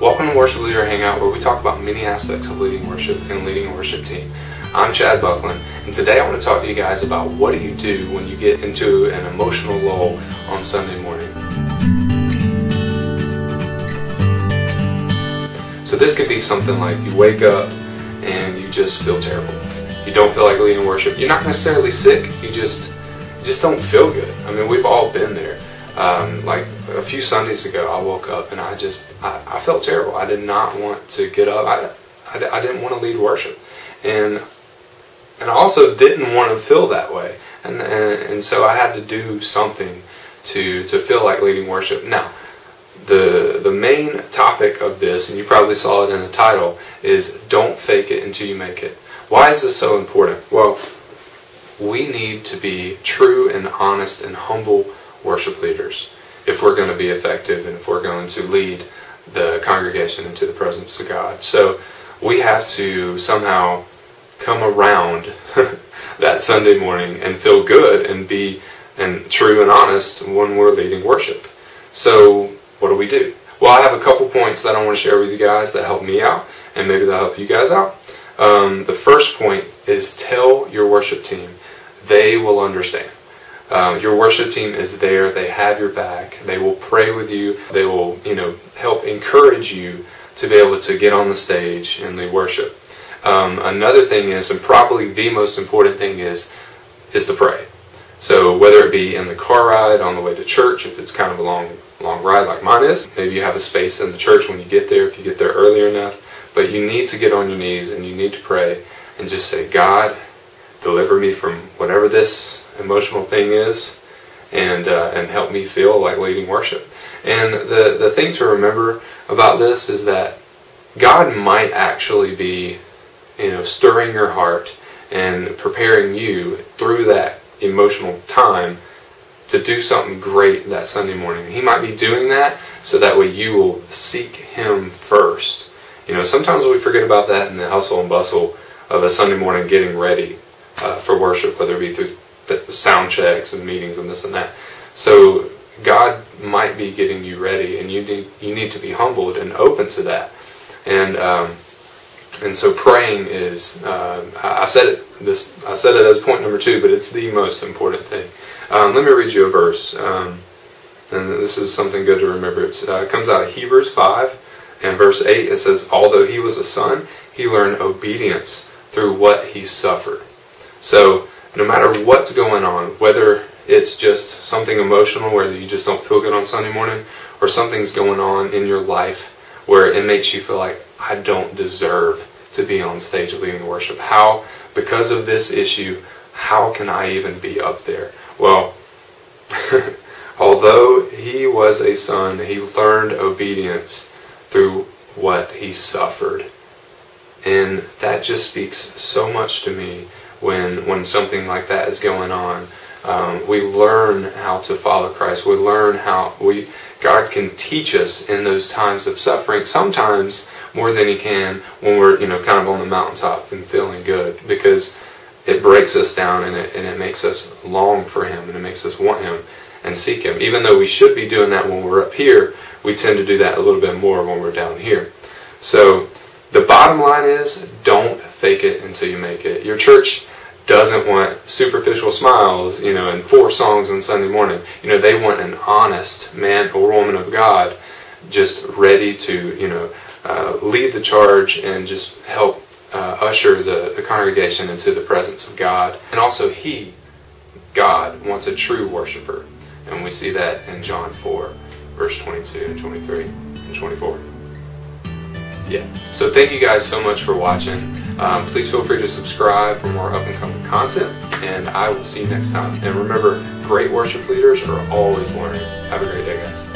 Welcome to Worship Leader Hangout, where we talk about many aspects of leading worship and leading a worship team. I'm Chad Buckland, and today I want to talk to you guys about what do you do when you get into an emotional lull on Sunday morning. So this could be something like you wake up and you just feel terrible. You don't feel like leading worship. You're not necessarily sick, you just don't feel good. I mean, we've all been there. Like a few Sundays ago, I woke up and I felt terrible. I did not want to get up. I didn't want to lead worship, and I also didn't want to feel that way. And so I had to do something to feel like leading worship. Now, the main topic of this, and you probably saw it in the title, is don't fake it until you make it. Why is this so important? Well, we need to be true and honest and humble worship leaders if we're going to be effective and if we're going to lead the congregation into the presence of God. So we have to somehow come around that Sunday morning and feel good and be true and honest when we're leading worship. So what do? Well, I have a couple points that I want to share with you guys that help me out, and maybe they'll help you guys out. The first point is tell your worship team. They will understand. Your worship team is there. They have your back. They will pray with you. They will, help encourage you to be able to get on the stage and lead worship. Another thing is, and probably the most important thing is to pray. So whether it be in the car ride on the way to church, if it's kind of a long ride like mine is, maybe you have a space in the church when you get there, if you get there earlier enough, but you need to get on your knees and you need to pray and just say, God, deliver me from whatever this emotional thing is, and help me feel like leading worship. And the thing to remember about this is that God might actually be, stirring your heart and preparing you through that emotional time to do something great that Sunday morning. He might be doing that so that way you will seek Him first. Sometimes we forget about that in the hustle and bustle of a Sunday morning getting ready for worship, whether it be through the sound checks and meetings and this and that. So God might be getting you ready, and you need to be humbled and open to that. And so praying is, I said it as point number 2, but it's the most important thing. Let me read you a verse, and this is something good to remember. It comes out of Hebrews 5 and verse 8. It says, although he was a son, he learned obedience through what he suffered. So no matter what's going on, whether it's just something emotional where you just don't feel good on Sunday morning, or something's going on in your life where it makes you feel like, I don't deserve to be on stage leading worship. How, because of this issue, how can I even be up there? Well, although he was a son, he learned obedience through what he suffered. And that just speaks so much to me when something like that is going on. We learn how to follow Christ. We learn how God can teach us in those times of suffering, sometimes more than He can when we're kind of on the mountaintop and feeling good, because it breaks us down and it makes us long for Him, and it makes us want Him and seek Him. Even though we should be doing that when we're up here, we tend to do that a little bit more when we're down here. So the bottom line is, don't fake it until you make it. Your church doesn't want superficial smiles, and 4 songs on Sunday morning. They want an honest man or woman of God just ready to, lead the charge and just help usher the congregation into the presence of God. And also God, wants a true worshiper. And we see that in John 4, verse 22 and 23 and 24. Yeah. So thank you guys so much for watching. Please feel free to subscribe for more up-and-coming content, and I will see you next time. And remember, great worship leaders are always learning. Have a great day, guys.